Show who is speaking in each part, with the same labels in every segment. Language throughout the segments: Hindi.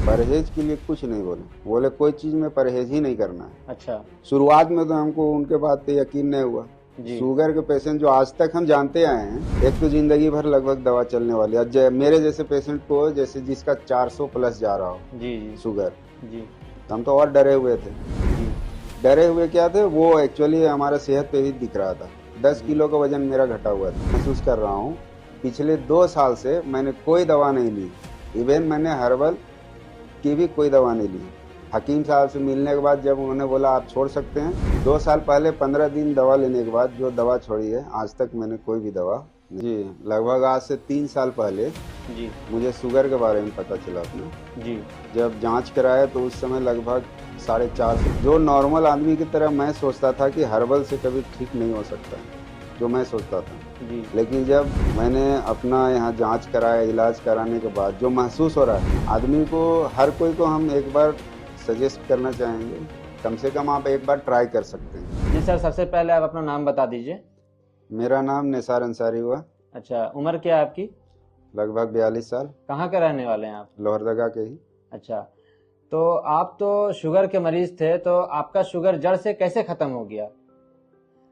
Speaker 1: परहेज के लिए कुछ नहीं बोले, बोले कोई चीज में परहेज ही नहीं करना है।
Speaker 2: अच्छा।
Speaker 1: शुरुआत में तो हमको उनके बात पे यकीन नहीं हुआ।
Speaker 2: जी।
Speaker 1: शुगर के पेशेंट जो आज तक हम जानते आए हैं, एक तो जिंदगी भर लगभग दवा चलने वाली है। मेरे जैसे पेशेंट को जैसे जिसका 400 प्लस जा रहा हो
Speaker 2: जी। जी।
Speaker 1: शुगर,
Speaker 2: जी।
Speaker 1: तो हम तो और डरे हुए थे।
Speaker 2: जी।
Speaker 1: डरे हुए क्या थे, वो एक्चुअली हमारा सेहत पे भी दिख रहा था। 10
Speaker 2: जी।
Speaker 1: किलो का वजन मेरा घटा हुआ था। महसूस कर रहा हूँ पिछले 2 साल से मैंने कोई दवा नहीं ली, इवन मैंने हर्बल की भी कोई दवा नहीं ली। हकीम साहब से मिलने के बाद जब उन्होंने बोला आप छोड़ सकते हैं, 2 साल पहले 15 दिन दवा लेने के बाद जो दवा छोड़ी है, आज तक मैंने कोई भी दवा जी। लगभग आज से 3 साल पहले
Speaker 2: जी।
Speaker 1: मुझे शुगर के बारे में पता चला अपना।
Speaker 2: जी।
Speaker 1: जब जांच कराया तो उस समय लगभग 450। जो नॉर्मल आदमी की तरह मैं सोचता था कि हर्बल से कभी ठीक नहीं हो सकता, जो मैं सोचता था।
Speaker 2: जी।
Speaker 1: लेकिन जब मैंने अपना यहाँ जांच कराया, इलाज कराने के बाद जो महसूस हो रहा है आदमी को, हर कोई को हम एक बार सजेस्ट करना चाहेंगे, कम से कम आप एक बार ट्राई कर सकते हैं।
Speaker 2: जी सर, सबसे पहले आप अपना नाम बता दीजिए।
Speaker 1: मेरा नाम निसार अंसारी हुआ।
Speaker 2: अच्छा, उम्र क्या है आपकी?
Speaker 1: लगभग 42 साल।
Speaker 2: कहाँ के रहने वाले हैं आप?
Speaker 1: लोहरदगा के ही।
Speaker 2: अच्छा, तो आप तो शुगर के मरीज थे, तो आपका शुगर जड़ से कैसे खत्म हो गया?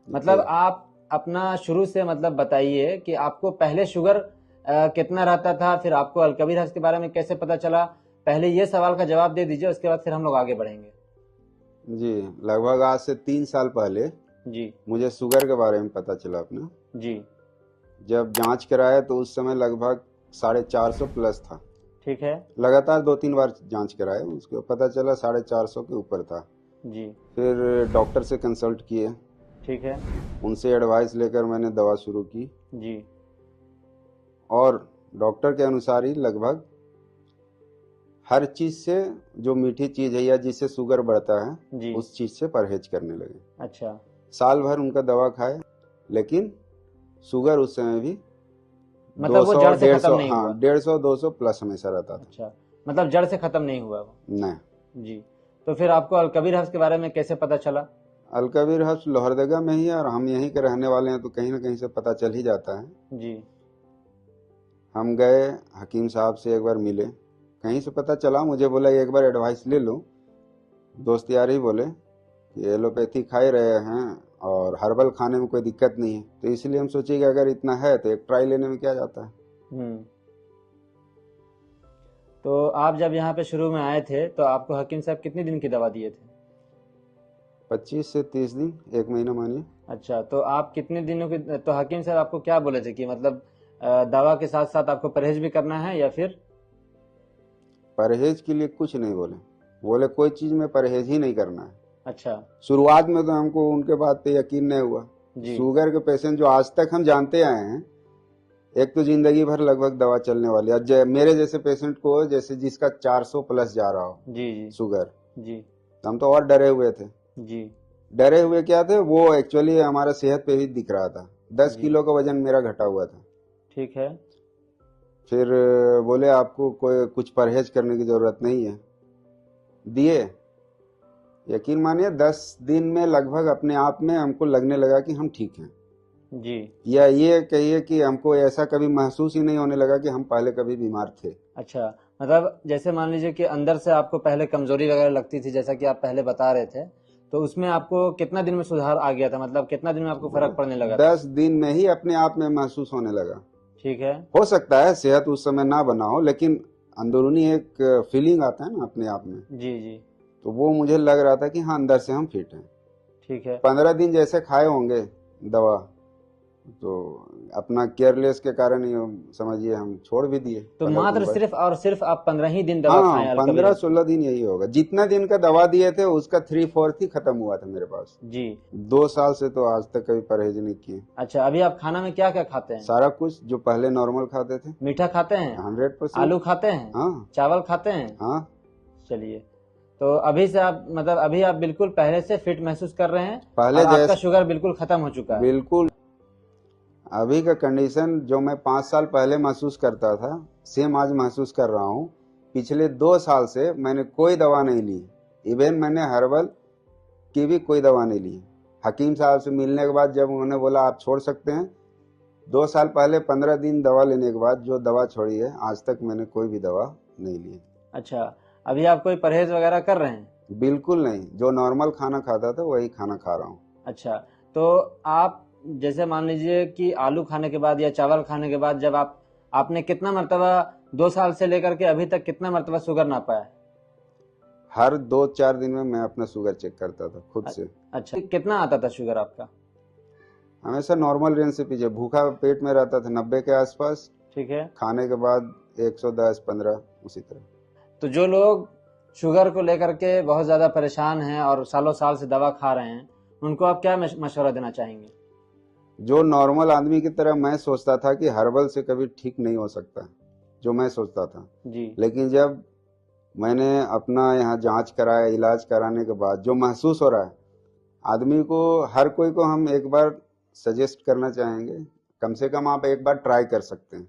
Speaker 2: मतलब आप अपना शुरू से मतलब बताइए कि आपको पहले शुगर कितना रहता था, फिर आपको अलकबीर हर्ष के बारे में कैसे पता चला? पहले ये सवाल का जवाब दे दीजिए, उसके बाद फिर हम लोग आगे बढ़ेंगे।
Speaker 1: जी, लगभग आज से 3 साल पहले
Speaker 2: जी।
Speaker 1: मुझे शुगर के बारे में पता चला अपना।
Speaker 2: जी।
Speaker 1: जब जांच कराया तो उस समय लगभग 450 प्लस था।
Speaker 2: ठीक है।
Speaker 1: लगातार 2-3 बार जांच कराए, उसको पता चला 450 के ऊपर था।
Speaker 2: जी।
Speaker 1: फिर डॉक्टर से कंसल्ट किए,
Speaker 2: ठीक है।
Speaker 1: उनसे एडवाइस लेकर मैंने दवा शुरू की,
Speaker 2: जी।
Speaker 1: और डॉक्टर के अनुसार ही लगभग हर चीज से, जो मीठी चीज है या जिससे शुगर बढ़ता है,
Speaker 2: जी।
Speaker 1: उस चीज से परहेज करने लगे।
Speaker 2: अच्छा।
Speaker 1: साल भर उनका दवा खाए, लेकिन शुगर उस समय भी
Speaker 2: मतलब वो
Speaker 1: 200,
Speaker 2: जड़ से खत्म
Speaker 1: 150,
Speaker 2: नहीं
Speaker 1: हाँ
Speaker 2: हुआ?
Speaker 1: 150-200 प्लस हमेशा रहता था।
Speaker 2: अच्छा, मतलब जड़ से खत्म नहीं हुआ वो?
Speaker 1: नहीं।
Speaker 2: जी। तो फिर आपको अलकबीर हर्ष के बारे में कैसे पता चला?
Speaker 1: अलकबीर हर्ष लोहरदगा में ही है, और हम यहीं के रहने वाले हैं, तो कहीं ना कहीं से पता चल ही जाता है।
Speaker 2: जी।
Speaker 1: हम गए, हकीम साहब से एक बार मिले, कहीं से पता चला, मुझे बोला एक बार एडवाइस ले लो। दोस्त यार ही बोले कि एलोपैथी खा ही रहे हैं और हर्बल खाने में कोई दिक्कत नहीं है, तो इसलिए हम सोचे कि अगर इतना है तो एक ट्राई लेने में क्या जाता है।
Speaker 2: तो आप जब यहाँ पे शुरू में आए थे तो आपको हकीम साहब कितने दिन की दवा दिए थे?
Speaker 1: 25 से 30 दिन, 1 महीना मानिए।
Speaker 2: अच्छा, तो आप कितने दिनों की, तो हकीम साहब आपको क्या बोले थे कि मतलब दवा के साथ साथ आपको परहेज भी करना है या फिर?
Speaker 1: परहेज के लिए कुछ नहीं बोले, बोले कोई चीज में परहेज ही नहीं करना है।
Speaker 2: अच्छा।
Speaker 1: शुरुआत में तो हमको उनके बात पे यकीन नहीं हुआ।
Speaker 2: जी।
Speaker 1: शुगर के पेशेंट जो आज तक हम जानते आए हैं, एक तो जिंदगी भर लगभग दवा चलने वाली है। मेरे जैसे पेशेंट को जैसे जिसका 400 प्लस जा रहा हो
Speaker 2: जी। जी।
Speaker 1: शुगर,
Speaker 2: जी।
Speaker 1: तो हम तो और डरे हुए थे।
Speaker 2: जी।
Speaker 1: डरे हुए क्या थे, वो एक्चुअली हमारा सेहत पे भी दिख रहा था। 10
Speaker 2: जी।
Speaker 1: किलो का वजन मेरा घटा हुआ था।
Speaker 2: ठीक है।
Speaker 1: फिर बोले आपको कोई कुछ परहेज करने की जरूरत नहीं है, दिए। यकीन मानिए 10 दिन में लगभग अपने आप में हमको लगने लगा कि हम ठीक हैं।
Speaker 2: जी।
Speaker 1: या ये कहिए कि हमको ऐसा कभी महसूस ही नहीं होने लगा कि हम पहले कभी बीमार थे।
Speaker 2: अच्छा, मतलब जैसे मान लीजिए कि अंदर से आपको पहले कमजोरी वगैरह लगती थी, जैसा कि आप पहले बता रहे थे, तो उसमें आपको कितना दिन में सुधार आ गया था? मतलब कितना दिन में आपको फर्क पड़ने लगा था?
Speaker 1: 10 दिन में ही अपने आप में महसूस होने लगा।
Speaker 2: ठीक है।
Speaker 1: हो सकता है सेहत उस समय ना बना हो, लेकिन अंदरूनी एक फीलिंग आता है ना अपने आप में,
Speaker 2: जी। जी।
Speaker 1: तो वो मुझे लग रहा था कि हाँ अंदर से हम फिट हैं।
Speaker 2: ठीक है।
Speaker 1: 15 दिन जैसे खाए होंगे दवा, तो अपना केयरलेस के कारण ही समझिए हम छोड़ भी दिए।
Speaker 2: तो
Speaker 1: 15 दिन
Speaker 2: मात्र
Speaker 1: बाद,
Speaker 2: सिर्फ और सिर्फ आप 15 ही दिन दवा खाएं
Speaker 1: हाँ
Speaker 2: अलकबीर हर्ष की?
Speaker 1: 15-16 दिन यही होगा। जितना दिन का दवा दिए थे उसका 3/4 ही खत्म हुआ था मेरे पास।
Speaker 2: जी।
Speaker 1: 2 साल से तो आज तक कभी परहेज नहीं किए।
Speaker 2: अच्छा, अभी आप खाना में क्या क्या खाते हैं?
Speaker 1: सारा कुछ जो पहले नॉर्मल खाते थे।
Speaker 2: मीठा खाते हैं?
Speaker 1: 100%।
Speaker 2: आलू खाते हैं?
Speaker 1: हाँ।
Speaker 2: चावल खाते हैं?
Speaker 1: हाँ।
Speaker 2: चलिए, तो अभी से आप मतलब अभी आप बिल्कुल पहले से फिट महसूस कर रहे हैं
Speaker 1: पहले
Speaker 2: और आपका
Speaker 1: जैसे
Speaker 2: शुगर बिल्कुल खत्म हो चुका है?
Speaker 1: बिल्कुल। अभी का कंडीशन जो मैं 5 साल पहले महसूस करता था, सेम आज महसूस कर रहा हूँ। पिछले 2 साल से मैंने कोई दवा नहीं ली, इवन मैंने हर्बल की भी कोई दवा नहीं ली। हकीम साहब से मिलने के बाद जब उन्होंने बोला आप छोड़ सकते हैं, 2 साल पहले 15 दिन दवा लेने के बाद जो दवा छोड़ी है, आज तक मैंने कोई भी दवा नहीं ली।
Speaker 2: अच्छा, अभी आप कोई परहेज वगैरह कर रहे हैं?
Speaker 1: बिल्कुल नहीं, जो नॉर्मल खाना खाता था वही खाना खा रहा हूँ।
Speaker 2: अच्छा, तो आप जैसे मान लीजिए कि आलू खाने के बाद या चावल खाने के बाद जब आपने कितना मर्तबा 2 साल से लेकर के अभी तक कितना मर्तबा शुगर नापा है?
Speaker 1: हर 2-4 दिन में मैं अपना शुगर चेक करता था खुद से।
Speaker 2: अच्छा, कितना आता था शुगर आपका?
Speaker 1: हमेशा नॉर्मल रेंज से पीछे, भूखा पेट में रहता था 90 के आसपास,
Speaker 2: ठीक है।
Speaker 1: खाने के बाद 110-15 उसी तरह।
Speaker 2: तो जो लोग शुगर को लेकर के बहुत ज़्यादा परेशान हैं और सालों साल से दवा खा रहे हैं, उनको आप क्या मशवरा देना चाहेंगे?
Speaker 1: जो नॉर्मल आदमी की तरह मैं सोचता था कि हर्बल से कभी ठीक नहीं हो सकता, जो मैं सोचता था,
Speaker 2: जी।
Speaker 1: लेकिन जब मैंने अपना यहाँ जांच कराया, इलाज कराने के बाद जो महसूस हो रहा है, आदमी को, हर कोई को हम एक बार सजेस्ट करना चाहेंगे, कम से कम आप एक बार ट्राई कर सकते हैं।